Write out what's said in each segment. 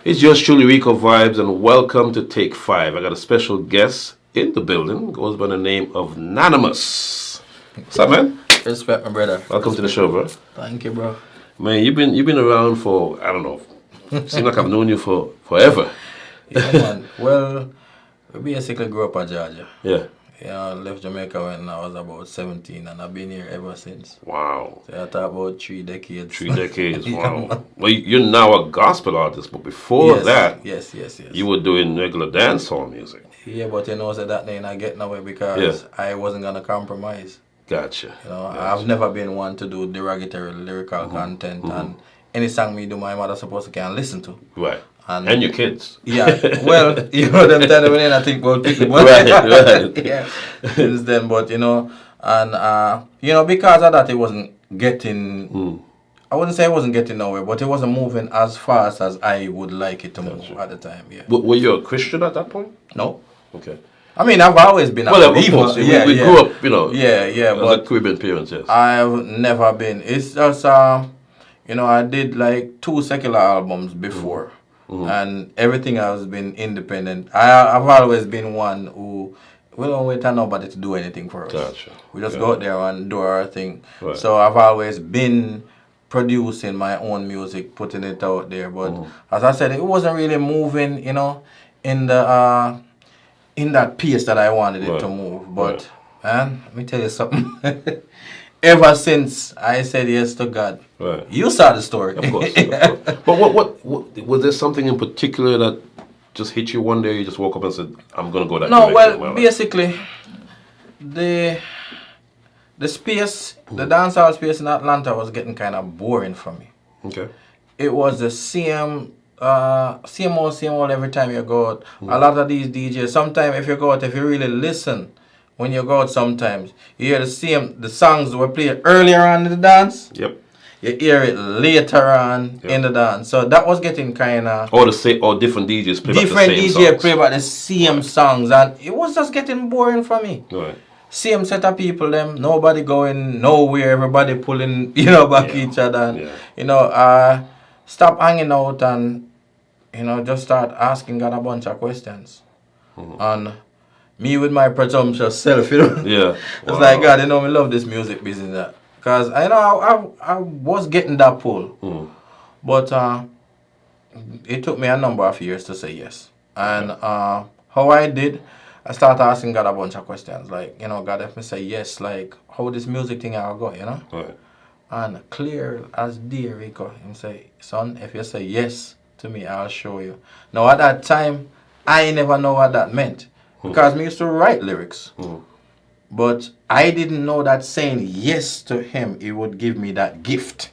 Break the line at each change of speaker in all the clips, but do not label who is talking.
It's yours truly, Ricovibes, and welcome to Take 5. I got a special guest in the building, goes by the name of Nanamous. What's up, man?
Respect, my brother.
Welcome to the show, bro.
Thank you, bro.
Man, you've been around for, I don't know, seems like I've known you for forever.
Yeah, man. Well, we basically grew up in Georgia.
Yeah.
Yeah, I left Jamaica when I was about 17, and I've been here ever since.
Wow.
So I talk about 3 decades.
3 decades,
Yeah,
wow.
man.
Well, you're now a gospel artist, but before that,
Yes.
you were doing regular dancehall music.
Yeah, but you know, so that ain't not getting away because I wasn't going to compromise.
Gotcha.
You know, I've never been one to do derogatory lyrical content, and any song me do, my mother supposed to can listen to.
Right. And your kids.
Yeah, well, you know, them telling me I think about people.
Right.
Yeah, since then, but you know, and you know, because of that, it wasn't getting. I wouldn't say it wasn't getting nowhere, but it wasn't moving as fast as I would like it to move at the time. Yeah.
Were you a Christian at that point?
No.
Okay.
I mean, I've always been a believer.
Of course.
Yeah,
we grew up, you know.
Yeah,
but Caribbean parents, yes.
I've never been. It's just, you know, I did like 2 secular albums before. And everything has been independent. I've always been one who we don't wait on nobody to do anything for us.
Gotcha.
We just go out there and do our thing.
Right.
So I've always been producing my own music, putting it out there. But as I said, it wasn't really moving, you know, in the in that pace that I wanted it to move. But man, let me tell you something. Ever since I said yes to God, you saw the story.
Of course. But what was there something in particular that just hit you one day? You just woke up and said, "I'm gonna go that direction."
No, well, basically, the space, the dancehall space in Atlanta was getting kind of boring for me.
Okay.
It was the same old every time you go out. A lot of these DJs, sometimes if you go out, if you really listen. When you go out sometimes, you hear the songs were played earlier on in the dance.
Yep.
You hear it later on in the dance. So that was getting kind of...
Or different DJs play
different
the same
DJ
songs.
play about the same songs. And it was just getting boring for me.
Right.
Same set of people, them. Nobody going nowhere. Everybody pulling, you know, back each other. And, you know, stop hanging out and, you know, just start asking God a bunch of questions. And... me with my presumptuous self, you know.
Yeah.
It's like, God, you know, me love this music business. Because I know I was getting that pull. But it took me a number of years to say yes. And how I did, I started asking God a bunch of questions. Like, you know, God, if me say yes, like, how this music thing I'll go, you know?
Right.
And clear as day, Rico, him say, son, if you say yes to me, I'll show you. Now, at that time, I never know what that meant. Because me used to write lyrics. But I didn't know that saying yes to him, it would give me that gift.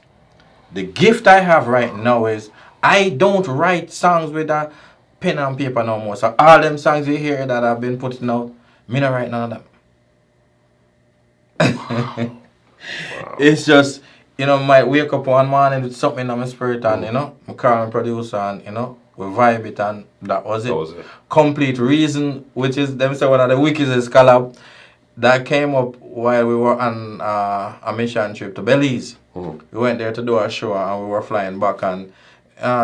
The gift I have right now is I don't write songs with a pen and paper no more. So all them songs you hear that I've been putting out, me not write none of them. Wow. It's just, you know, might wake up one morning with something in my spirit and, you know, I call my producer and, you know, we vibe it and that was it. Complete Reason, which is them say one of the wickedest collab that came up while we were on a mission trip to Belize. We went there to do a show and we were flying back and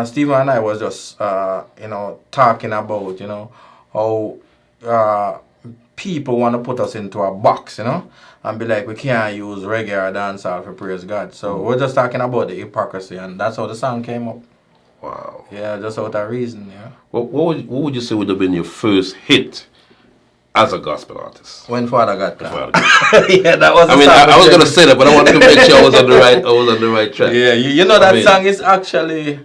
Stephen and I was just you know, talking about, you know, how people want to put us into a box, you know, and be like, we can't use reggae or dancehall for praise God. So we're just talking about the hypocrisy and that's how the song came up.
Wow.
Yeah, just out of reason, yeah.
What would you say would have been your first hit as a gospel artist?
When Father Got Caught. Yeah, that was.
I mean, I was gonna say that, but I wanted to make sure I was on the right track.
Yeah, you know that song is actually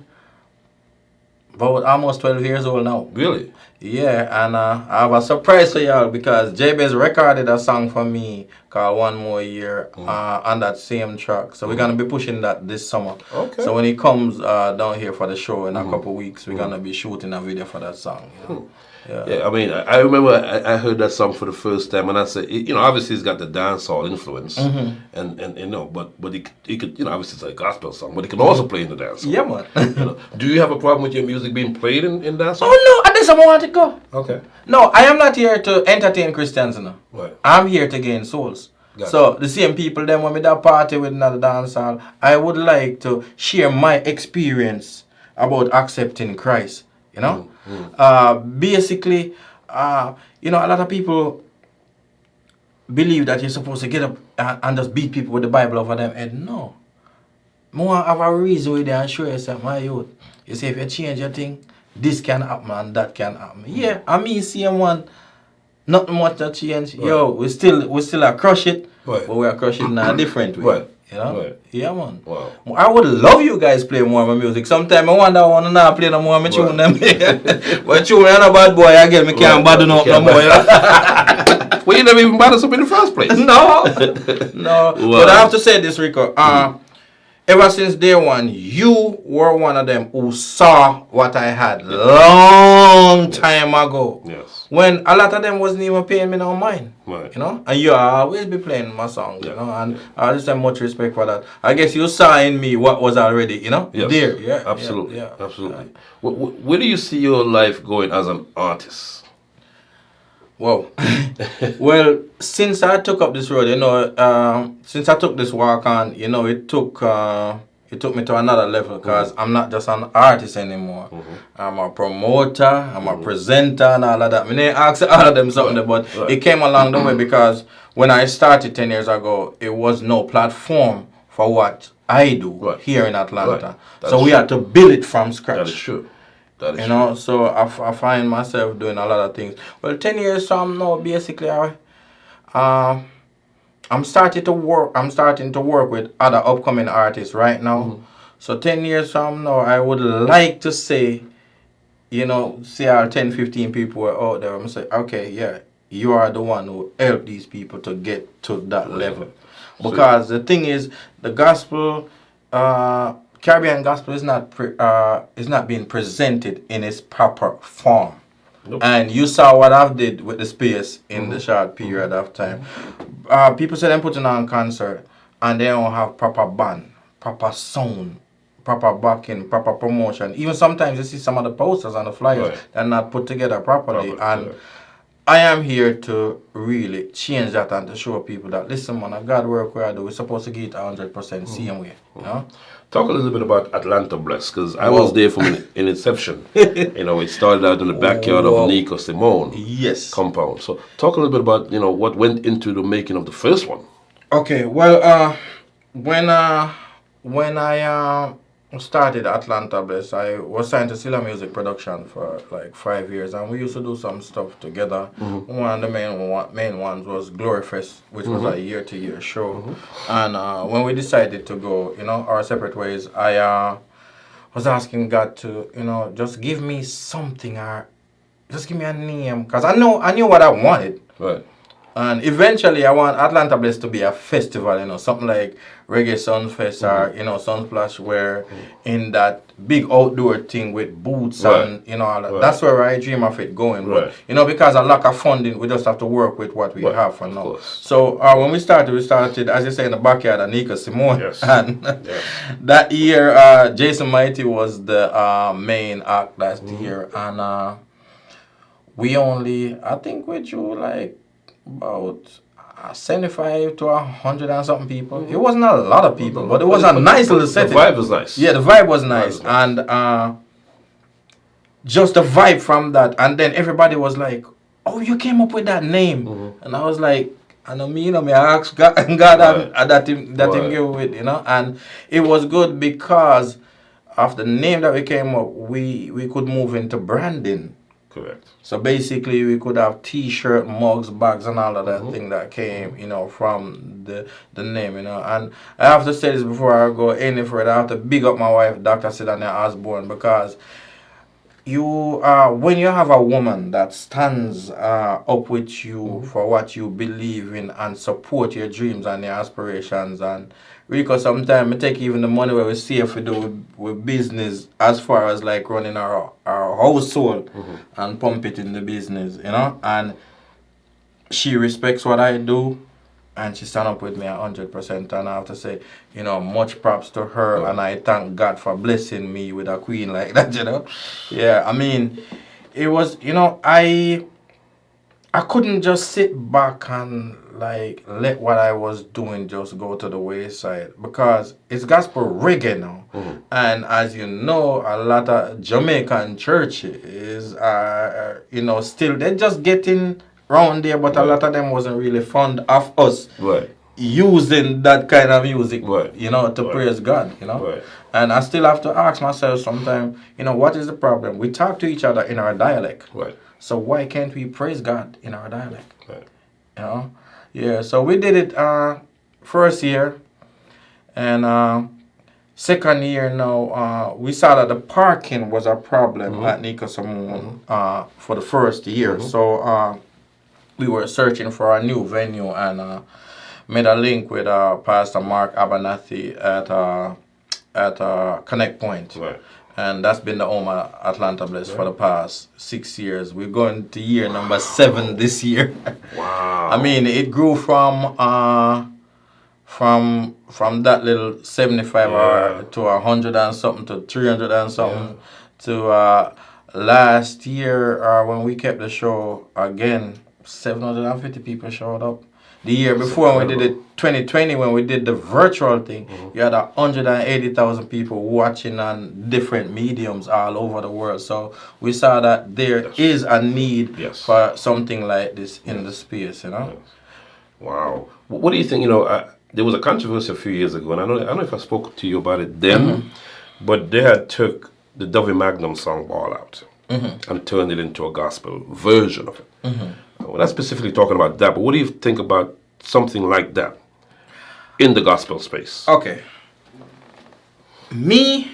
about almost 12 years old now.
Really?
Yeah, and I have a surprise for y'all because Jabez recorded a song for me called One More Year on that same track. So we're going to be pushing that this summer. Okay. So when he comes down here for the show in a couple weeks, we're going to be shooting a video for that song. You know?
Yeah, I mean, I remember I heard that song for the first time, and I said, you know, obviously it's got the dancehall influence, and you know, but he could, you know, obviously it's a gospel song, but it can also play in the dancehall.
Yeah, man.
You know, do you have a problem with your music being played in dancehall?
Oh no, at this I want to go.
Okay.
No, I am not here to entertain Christians, you know.
Right.
I'm here to gain souls.
Gotcha.
So the same people then when we that party with another dancehall, I would like to share my experience about accepting Christ you know. Basically, you know, a lot of people believe that you're supposed to get up and just beat people with the Bible over them head. No. More have a reason with there and show yourself, my youth. You say if you change your thing, this can happen and that can happen. Yeah, I mean same one. Not much to change. Right. Yo, we still a crush it, right. But we are crushing in a different way. Right. You know? Right. Yeah, man. Wow. I would love you guys play more of my music. Sometimes I wonder I want to play no more of my tune them. But tune me, I'm a bad boy again. Me can't bother no more. You know?
Well, you never even bothered up in the first place.
No. Wow. But I have to say this, Rico. Ever since day one, you were one of them who saw what I had long time ago.
Yes.
When a lot of them wasn't even paying me no mind. Right. You know? And you always be playing my songs, you know? And I just have much respect for that. I guess you saw in me what was already, you know?
Yes.
There. Yeah.
Absolutely. Yeah. Absolutely. Where do you see your life going as an artist?
Wow. Well, since I took up this road, you know, since I took this walk on, you know, it took me to another level because I'm not just an artist anymore. I'm a promoter, I'm a presenter and all of that. I mean, I asked all of them something, but it came along the way because when I started 10 years ago, it was no platform for what I do here in Atlanta. So we had to build it from scratch.
That is true.
You know, so I find myself doing a lot of things. Well, 10 years from now, basically, I'm starting to work with other upcoming artists right now. So 10 years from now, I would like to say, you know, say our 10, 15 people are out there. I'm going to say, okay, yeah, you are the one who helped these people to get to that level. Because the thing is, the gospel, Caribbean gospel is not being presented in its proper form. Nope. And you saw what I've did with the space in the short period of time. People say they're putting on concert and they don't have proper band, proper sound, proper backing, proper promotion. Even sometimes you see some of the posters and the flyers that are not put together properly. I am here to really change that and to show people that, listen, man, God work where I do. We're supposed to get it 100% same way. You know?
Talk a little bit about Atlanta Bless, because I was there from in inception. You know, it started out in the backyard of Nico Simone compound. So talk a little bit about, you know, what went into the making of the first one.
Okay, well, when I started Atlanta Bless, I was signed to Silla Music Production for like 5 years, and we used to do some stuff together. One of the main ones was Glorifest, which was a year-to-year show. And when we decided to go, you know, our separate ways, I was asking God to, you know, just give me something, or just give me a name, because I knew what I wanted.
Right.
And eventually, I want Atlanta Bless to be a festival, you know, something like Reggae Sunfest or, you know, Sunsplash, where in that big outdoor thing with booths and, you know, all that. That's where I dream of it going. But, you know, because of lack of funding, we just have to work with what we have for now. So when we started, as you say, in the backyard of Nico Simone. Yes. And that year, Jason Mighty was the main act last year. And we only, I think we drew like about 75 to 100 and something people. It wasn't a lot of people, but it was a nice little setting.
The vibe was nice.
Yeah, the vibe was nice. And just the vibe from that. And then everybody was like, oh, you came up with that name. And I was like, I know me, you know, I asked God that him give with, you know. And it was good because of the name that we came up, we could move into branding.
Correct.
So basically, we could have T-shirt, mugs, bags, and all of that thing that came, you know, from the name, you know. And I have to say this before I go any further. I have to big up my wife, Dr. Sidania Osborne, because when you have a woman that stands up with you for what you believe in and support your dreams and your aspirations, and Rico, sometimes we take even the money where we see if we do with business as far as like running our household and pump it in the business, you know. And she respects what I do and she stand up with me 100%. And I have to say, you know, much props to her. And I thank God for blessing me with a queen like that, you know. Yeah, I mean, it was, you know, I couldn't just sit back and like let what I was doing just go to the wayside, because it's gospel reggae now. And as you know, a lot of Jamaican churches are, you know, still they're just getting around there, but a lot of them wasn't really fond of us using that kind of music, you know, to praise God, you know. And I still have to ask myself sometimes, you know, what is the problem? We talk to each other in our dialect. So why can't we praise God in our dialect? You know? Yeah, so we did it first year, and second year now, we saw that the parking was a problem at Nicosamon for the first year. So we were searching for a new venue, and made a link with Pastor Mark Abernathy at Connect Point. And that's been the home of Atlanta Bless for the past 6 years. We're going to year number 7 this year.
Wow.
I mean, it grew from that little 75 hour to 100 and something to 300 and something to last year when we kept the show again, 750 people showed up. The year before, when we did it, 2020, when we did the virtual thing, you had 180,000 people watching on different mediums all over the world. So we saw that there is a need for something like this in the space, you know.
Wow. What do you think? You know, there was a controversy a few years ago, and I don't know if I spoke to you about it then, but they had took the Dovey Magnum song Ball Out and turned it into a gospel version of it. We're not specifically talking about that, but what do you think about something like that in the gospel space?
Okay. Me,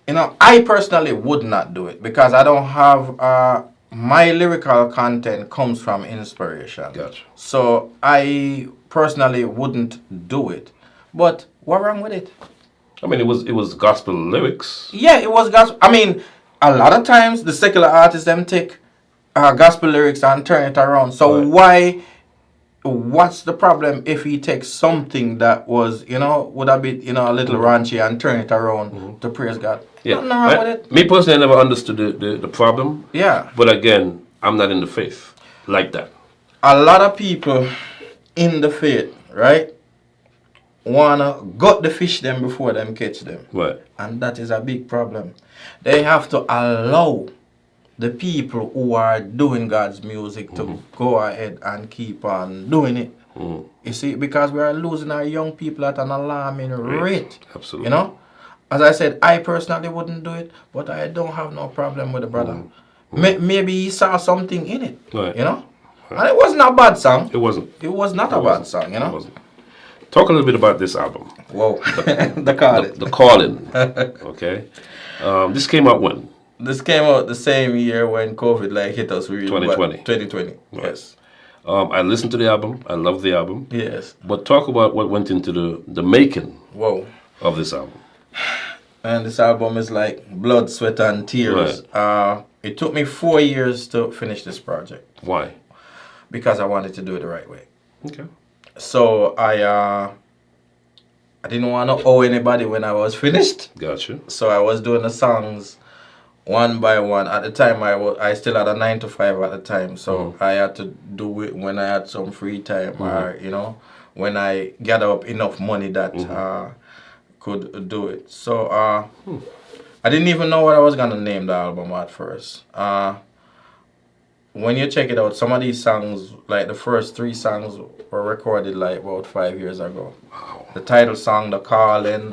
you know, I personally would not do it because I don't have, my lyrical content comes from inspiration.
Gotcha.
So I personally wouldn't do it. But what wrong with it?
I mean, it was gospel lyrics.
Yeah, it was gospel. I mean, a lot of times the secular artists them take gospel lyrics and turn it around. So what's the problem if he takes something that was, you know, would have been, you know, a little raunchy and turn it around to praise God?
Yeah.
Nothing wrong with it.
Me personally, I never understood the problem.
Yeah.
But again, I'm not in the faith like that.
A lot of people in the faith, right, wanna gut the fish them before them catch them.
Right.
And that is a big problem. They have to allow the people who are doing God's music to go ahead and keep on doing it. You see, because we are losing our young people at an alarming rate.
Absolutely.
You know? As I said, I personally wouldn't do it, but I don't have no problem with the brother. Maybe he saw something in it. You know? And it wasn't a bad song.
It wasn't.
It was not a bad song, you know?
It wasn't. Talk a little bit about this album.
Whoa. The Calling.
The Calling. Okay. This came out when?
This came out the same year when COVID like hit us.
2020.
2020. Right. Yes.
I listened to the album. I love the album.
Yes.
But talk about what went into the making of this album.
And this album is like blood, sweat, and tears. It took me 4 years to finish this project.
Why?
Because I wanted to do it the right way.
Okay.
So I didn't want to owe anybody when I was finished.
Gotcha.
So I was doing the songs one by one. At the time, I still had a 9 to 5 at the time, so I had to do it when I had some free time, or you know, when I gather up enough money that could do it. So I didn't even know what I was gonna name the album at first. When you check it out, some of these songs, like the first 3 songs, were recorded like about 5 years ago.
Wow.
The title song, The Calling,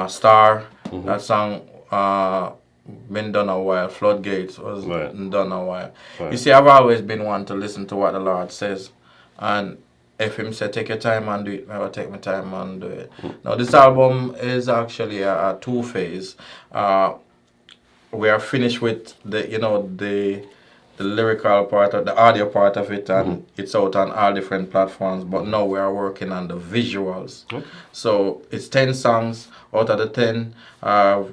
Star, that song. Been done a while. Floodgates was done a while. You see, I've always been one to listen to what the Lord says, and if Him say take your time and do it, I will take my time and do it. Now this album is actually a 2-phase. We are finished with the lyrical part of the audio part of it, and it's out on all different platforms. But now we are working on the visuals. So it's 10 songs. Out of the 10, I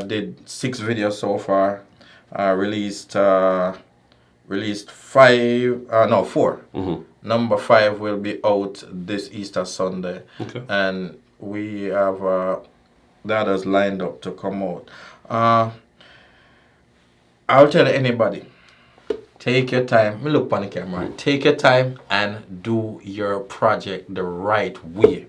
did 6 videos so far. Released 4. Number 5 will be out this Easter Sunday, and we have the others lined up to come out. I'll tell anybody, Take your time. Me look on the camera. Take your time and do your project the right way.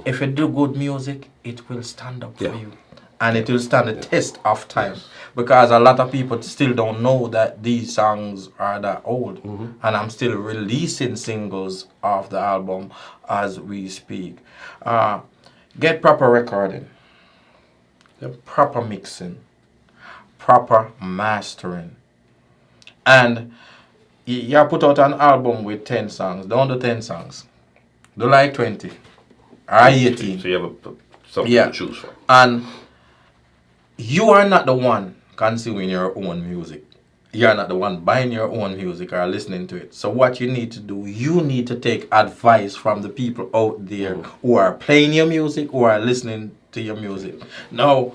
If you do good music, it will stand up for you. And it will stand the test of time. Because a lot of people still don't know that these songs are that old. And I'm still releasing singles off the album as we speak. Get proper recording. Proper mixing. Proper mastering. And you put out an album with 10 songs. Don't do 10 songs. Do like 20. Or 18.
So you have something to choose from.
And you are not the one consuming your own music. You are not the one buying your own music or listening to it. So what you need to do, you need to take advice from the people out there who are playing your music, who are listening to your music. Now,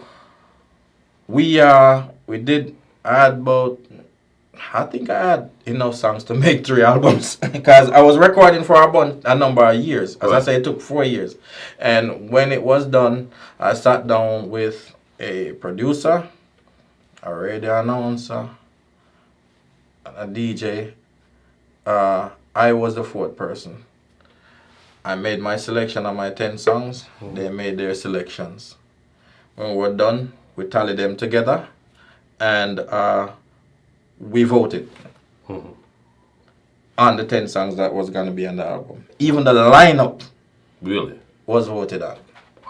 I think I had enough songs to make 3 albums because I was recording for a number of years. As I say, it took 4 years. And when it was done, I sat down with a producer, a radio announcer, a DJ. I was the 4th person. I made my selection of my 10 songs. They made their selections. When we're done, we tally them together and we voted on the 10 songs that was going to be on the album. Even the lineup was voted on.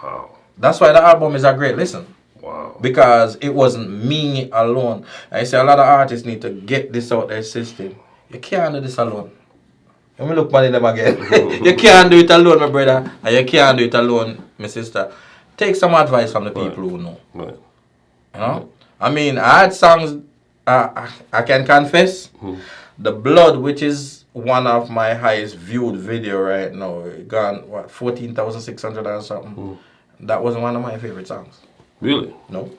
Wow.
That's why the album is a great listen.
Wow.
Because it wasn't me alone. I say a lot of artists need to get this out their system. You can't do this alone. Let me look at them again. You can't do it alone, my brother. And you can't do it alone, my sister. Take some advice from the people who know.
Right.
You know? I mean, I had songs, I can confess, The Blood, which is one of my highest viewed video right now, gone, 14,600 or something. That was one of my favorite songs.
Really?
No.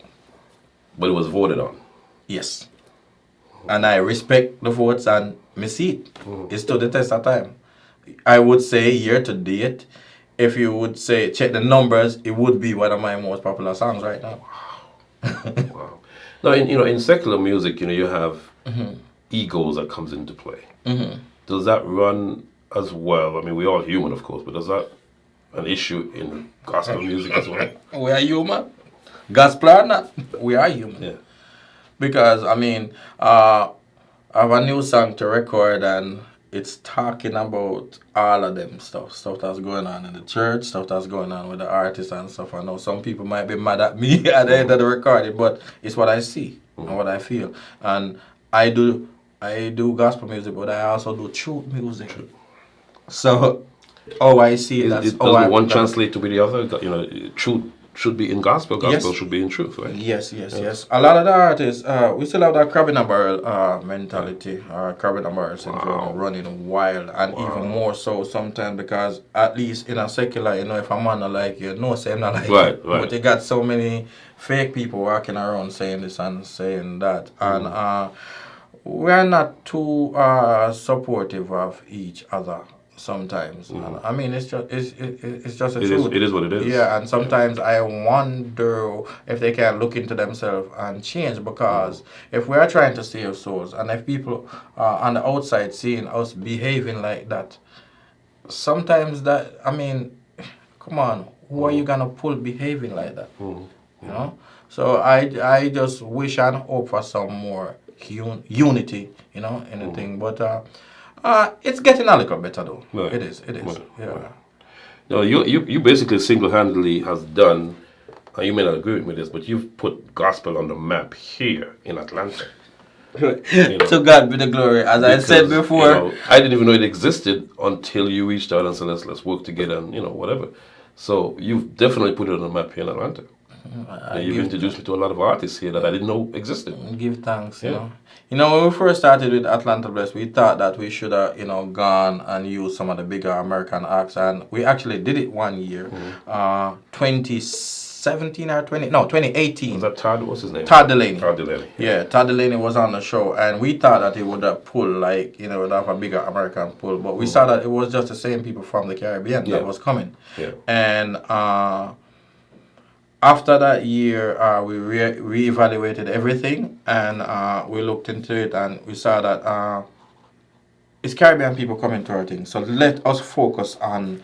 But it was voted on?
Yes. And I respect the votes and me see it. It's to the test of time. I would say year to date, if you would say check the numbers, it would be one of my most popular songs right now.
Wow. Now, in secular music, you have egos that comes into play. Does that run as well? I mean, we're all human, of course, but does that an issue in gospel music as well?
We are human. Gospel or not, we are human.
Yeah.
Because, I mean, I have a new song to record and it's talking about all of them stuff that's going on in the church, stuff that's going on with the artists and stuff. I know some people might be mad at me at the end of the recording, but it's what I see and what I feel. And I do gospel music, but I also do truth music. So, I see it.
Doesn't one translate to be the other? Truth should be in gospel. Gospel should be in truth, right?
Yes. A lot of the artists, we still have that crab in a barrel mentality, crab in a barrel syndrome, running wild, and even more so sometimes because at least in a secular, if a man not like you, no, say I'm not like you.
Right.
But you got so many fake people walking around saying this and saying that, and we're not too supportive of each other. Sometimes, I mean, it's just a truth.
It is what it is.
Yeah, and sometimes I wonder if they can look into themselves and change, because if we are trying to save souls, and if people on the outside seeing us behaving like that, sometimes that, I mean, come on, who are you gonna pull behaving like that? You know. So I just wish and hope for some more unity, in the thing, but. It's getting a little better though. Right. It is. Right. Yeah. Right.
No, you basically single-handedly has done. You may not agree with me this, but you've put gospel on the map here in Atlanta.
To God be the glory. As I said before,
I didn't even know it existed until you reached out and said let's work together and whatever. So you've definitely put it on the map here in Atlanta. You've introduced me to a lot of artists here that I didn't know existed.
Give thanks, when we first started with Atlanta Bless, we thought that we should have, gone and used some of the bigger American acts, and we actually did it one year, 2017 or 2018.
Was that Todd? What's his name?
Todd Delaney.
Todd Delaney.
Yeah, Todd Delaney was on the show, and we thought that it would have pulled, would have a bigger American pull, but we saw that it was just the same people from the Caribbean that was coming.
Yeah.
And after that year, we reevaluated everything, and we looked into it, and we saw that it's Caribbean people coming to our thing. So let us focus on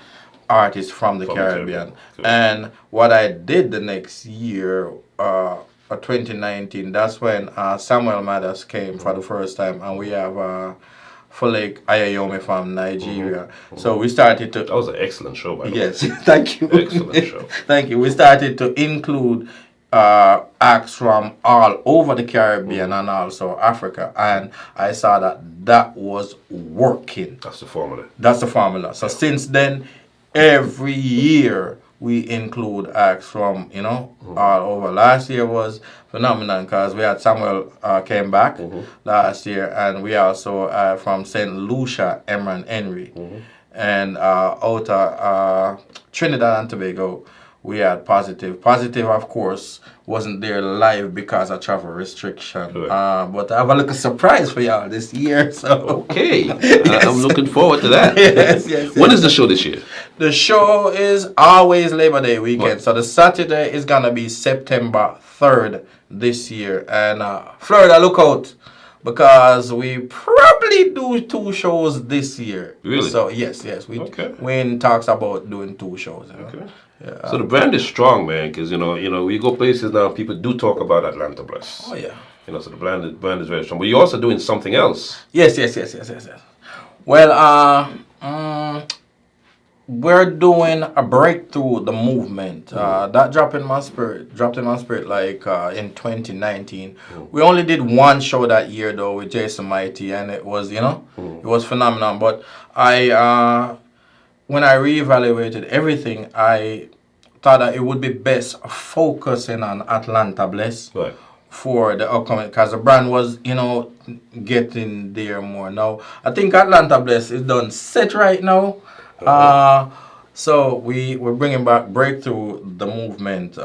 artists from the Caribbean. Cool. And what I did the next year, 2019, that's when Samuel Mathers came for the first time, and we have Folek Ayayomi from Nigeria. So we started to...
That was an excellent show, by the way.
Yes, thank you.
Excellent show.
Thank you. We started to include acts from all over the Caribbean and also Africa, and I saw that was working.
That's the formula.
That's the formula. So since then, every year we include acts from all over. Last year was phenomenal because we had Samuel came back last year, and we also from St. Lucia, Emran Henry, and out of Trinidad and Tobago. We had Positive. Positive, of course, wasn't there live because of travel restriction. Right. But I have a little surprise for y'all this year. So
okay, yes. I'm looking forward to that. Yes. When is the show this year?
The show is always Labor Day weekend. What? So the Saturday is gonna be September 3rd this year, and Florida, look out, because we probably do 2 shows this year.
Really?
So yes, Wayne talks about doing 2 shows.
Okay. Yeah. So the brand is strong, man, because we go places now, people do talk about Atlanta Bless.
Oh yeah.
So the brand is very strong. But you're also doing something else.
Yes. Well, we're doing a breakthrough the movement. That dropped in my spirit like in 2019. We only did 1 show that year though with Jason Mighty, and it was it was phenomenal. But when I reevaluated everything, I thought that it would be best focusing on Atlanta Bless for the upcoming, because the brand was, getting there more. Now, I think Atlanta Bless is done set right now. So we're bringing back Breakthrough the Movement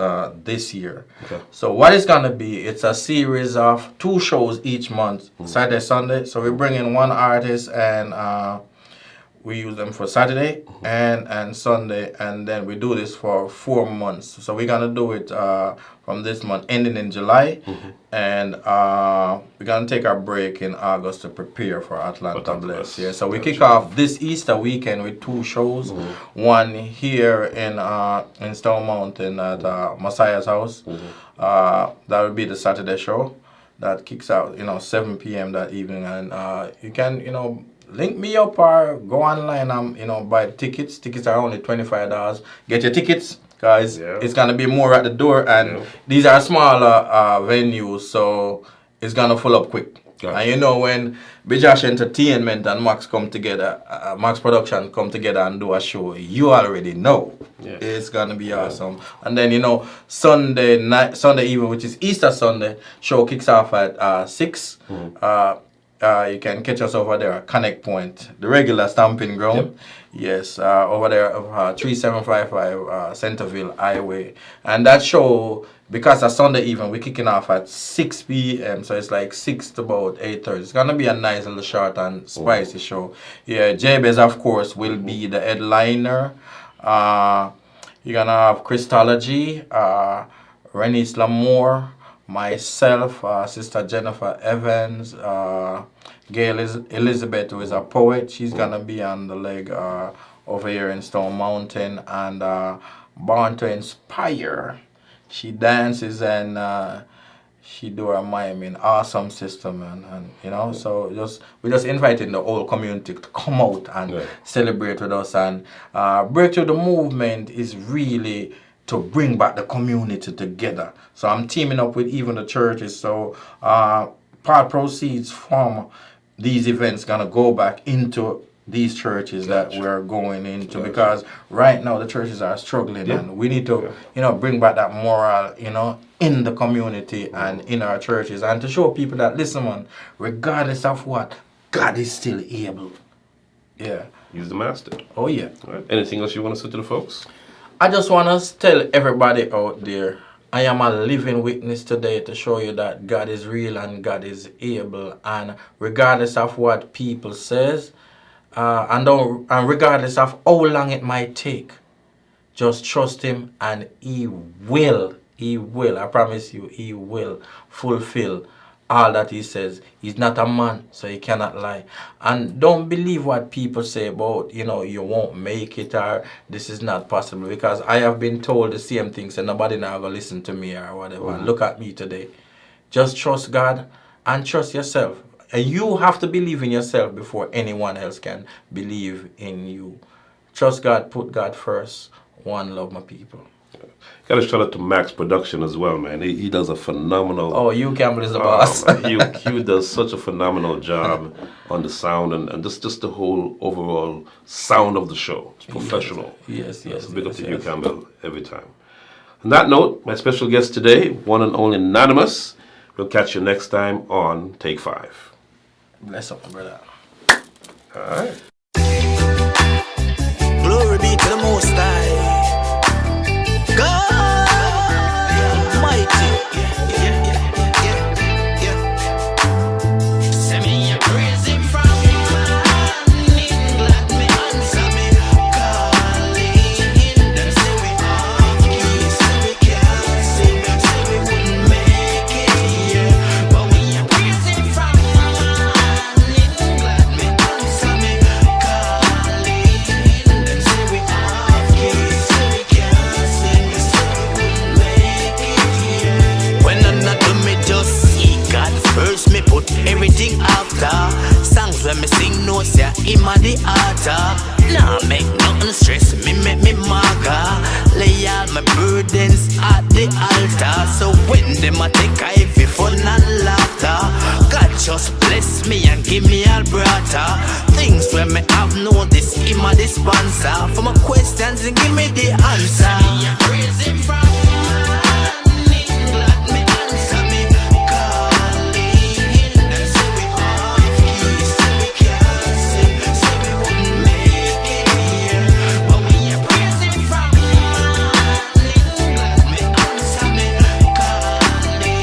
this year. Okay. So what it's going to be, it's a series of 2 shows each month, Saturday, Sunday. So we're bringing 1 artist, and we use them for Saturday and Sunday, and then we do this for 4 months. So we're gonna do it from this month ending in July, and we're gonna take our break in August to prepare for Atlanta Bless. Yeah, so we kick off this Easter weekend with 2 shows. One here in Stone Mountain at Messiah's house. That will be the Saturday show. That kicks out 7 p.m. that evening, and you can link me up or go online and buy tickets. Tickets are only $25. Get your tickets, guys. It's gonna be more at the door, and these are smaller venues, so it's gonna fill up quick. And when Bijash Entertainment and Max come together, Max Production come together and do a show, you already know it's gonna be awesome. And then Sunday evening, which is Easter Sunday, show kicks off at 6. You can catch us over there at Connect Point, the regular stamping ground. Yes, over there, 3755 Centerville Highway. And that show, because it's Sunday evening, we're kicking off at 6 p.m. So it's like 6 to about 8:30. It's going to be a nice little short and spicy show. Yeah, Jabez, of course, will be the headliner. You're going to have Christology, Renice Lamour, myself, Sister Jennifer Evans, Gail Elizabeth, who is a poet. She's going to be on the leg over here in Stone Mountain, and Born to Inspire. She dances and she do her miming. Awesome system, and so we're just inviting the whole community to come out and celebrate with us. And Breakthrough the Movement is really to bring back the community together. So I'm teaming up with even the churches. So part proceeds from these events gonna go back into these churches that we're going into, because right now the churches are struggling, and we need to bring back that moral in the community and in our churches, and to show people that, listen man, regardless of what, God is still able.
He's the master.
Oh yeah.
Right. Anything else you want to say to the folks?
I just want to tell everybody out there, I am a living witness today to show you that God is real and God is able, and regardless of what people says, and regardless of how long it might take, Just trust him and he will, I promise you, he will fulfill all that he says. He's not a man, so he cannot lie. And don't believe what people say about, you won't make it or this is not possible, because I have been told the same things and nobody now gonna listen to me or whatever. Look at me today. Just trust God and trust yourself. And you have to believe in yourself before anyone else can believe in you. Trust God, put God first. One love, my people.
Got to shout out to Max Production as well, man. He does a phenomenal...
Oh, Hugh Campbell is the boss.
Hugh does such a phenomenal job on the sound and just the whole overall sound of the show. It's professional.
Yes.
So big up to Hugh Campbell every time. On that note, my special guest today, one and only Nanamous. We'll catch you next time on Take 5.
Bless up, my brother.
All right.
Glory be to the Most High. God mighty. Send me a praise him from morning. Let me answer me calling. Them say we off key, say we can't sing, say we wouldn't make it, yeah. But we a praise him from morning. Let me answer me calling. Them say we off key, say we can't sing, say we wouldn't make it, yeah. When I not do me just see God first, me put everything after. Songs when me sing notes, yeah, him at the altar. Nah, make nothing stress me, make me marker. Lay all my burdens at the altar. So when them a take I feel fun and laughter, God just bless me and give me all brata. Things when me have noticed, him a the sponsor. For my questions, he give me the answer. Me a praise him from morning. Let me answer me calling. Them say we off key, say we can't sing, say we wouldn't make it, yeah. But we a praise him from morning. Let me answer me calling.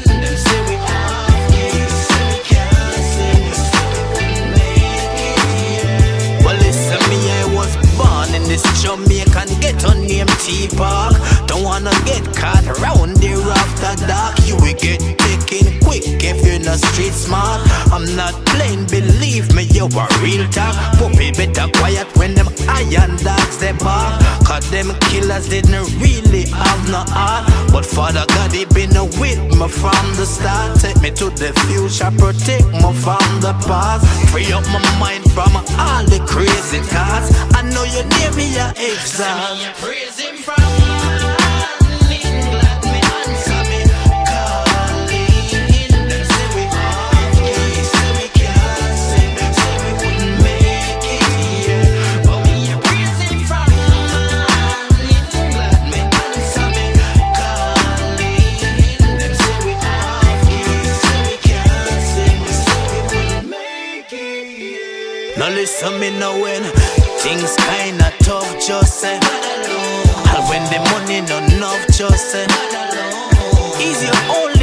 Them say we off key, say we can't sing, say we wouldn't make it, yeah. Well, listen, me, I was born in this Jamaican ghetto named T-Park. Don't wanna get caught around there after dark. You will get taken quick if you're not street smart. I'm not playing, believe me, you a real talk. Puppy better quiet when them iron dogs they bark. Cause them killers didn't really have no heart. But Father God, he been with me from the start. Take me to the future, protect me from the past. Free up my mind from all the crazy thoughts. I know you near me your exam. Praise him from morning. Let me answer me calling. Them say we off key, say we can't sing, say we wouldn't make it, yeah. But we a praise him from morning. Let me answer me calling. Them say we off key, say we can't sing, say we wouldn't make it, yeah. Now listen me now when things kinda tough, just say and when the money not enough, just say easy only